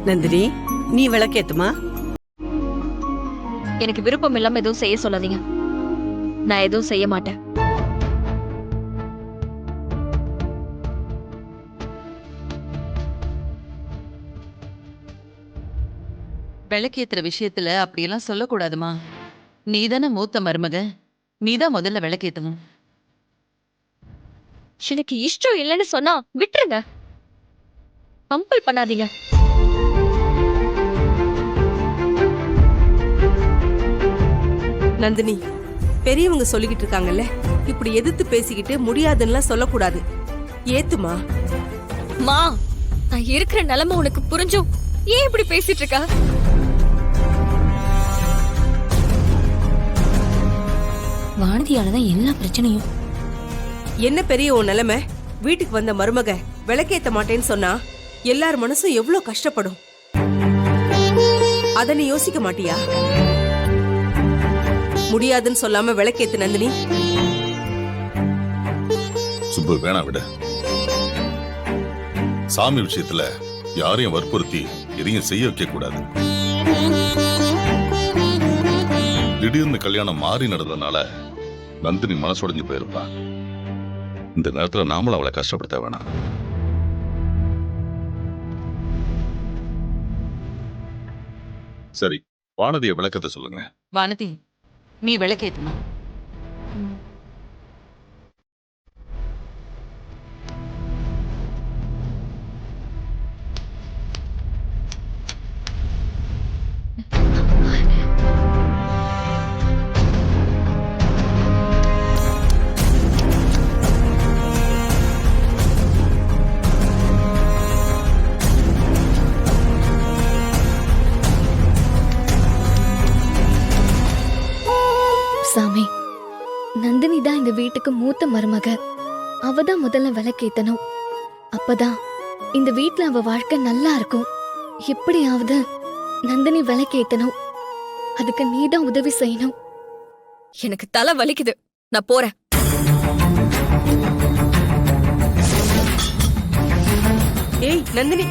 நந்தினி, நீ விளக்கேத்துமா. எனக்கு விருப்பம் இல்லாம எதுவும் செய்ய சொல்லாதீங்க. நான் எதுவும் செய்ய மாட்டேன். விளக்கேத்துற விஷயத்துல அப்படியெல்லாம் சொல்லக்கூடாதுமா. நீதானே மூத்த மருமக, நீதான் முதல்ல விளக்கேத்தணும். எனக்கு இஷ்டம் இல்லைன்னு சொன்னா விட்டுருங்க. கம்பல் பண்ணாதீங்க. நந்தினி, பெரியவங்க சொல்லிக்கிட்டு இருக்காங்கல்ல, இப்படி எதிர்த்து பேசிக்கிட்டு முடியாதுன்னு சொல்லக்கூடாது. ஏத்துமா. மா, நான் இருக்கிற நிலைமை உனக்கு புரிஞ்சும் ஏன் இப்படி பேசிட்டு இருக்கா? வானதியாலதான் எல்லா பிரச்சனையும். என்ன பெரிய உன் நிலைமை? வீட்டுக்கு வந்த மருமக விளக்கேத்த மாட்டேன்னு சொன்னா எல்லார் மனசும் எவ்வளவு கஷ்டப்படும். அத நீ யோசிக்க மாட்டியா? முடியாதுன்னு சொல்லாம விளக்கேத்து நந்தினி. சுப்பு, வேணா விட. சாமி விஷயத்துல யாரையும் வற்புறுத்தி எதையும் செய்ய வைக்க கூடாது. திடீர்னு கல்யாணம் மாறி நடந்ததுனால நந்தினி மனசுடைஞ்சு போயிருப்பா. இந்த நேரத்துல நாமளும் அவளை கஷ்டப்படுத்த வேணாம். சரி, வானதிய விளக்கத்தை சொல்லுங்க. வானதி, நீ விளக்கேத்தணும். சாமி, நந்தினி தான் இந்த வீட்டுக்கு மூத்த மருமக. அவதான் முதல்ல விளக்கேத்தணும். அப்பதான் இந்த வீட்ல அவ வாழ்க்கை நல்லா இருக்கும். எப்படியாவது நந்தினி விளக்கேத்தணும். அதுக்கு நீதான் உதவி செய்யணும். எனக்கு தலை வலிக்குது. நான் போறேன். ஏய் நந்தினி,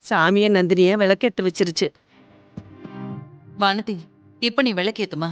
சாமிய நந்தினிய விளக்கேத்து வச்சிருச்சு. வானதி, இப்ப நீ விளக்கேத்துமா.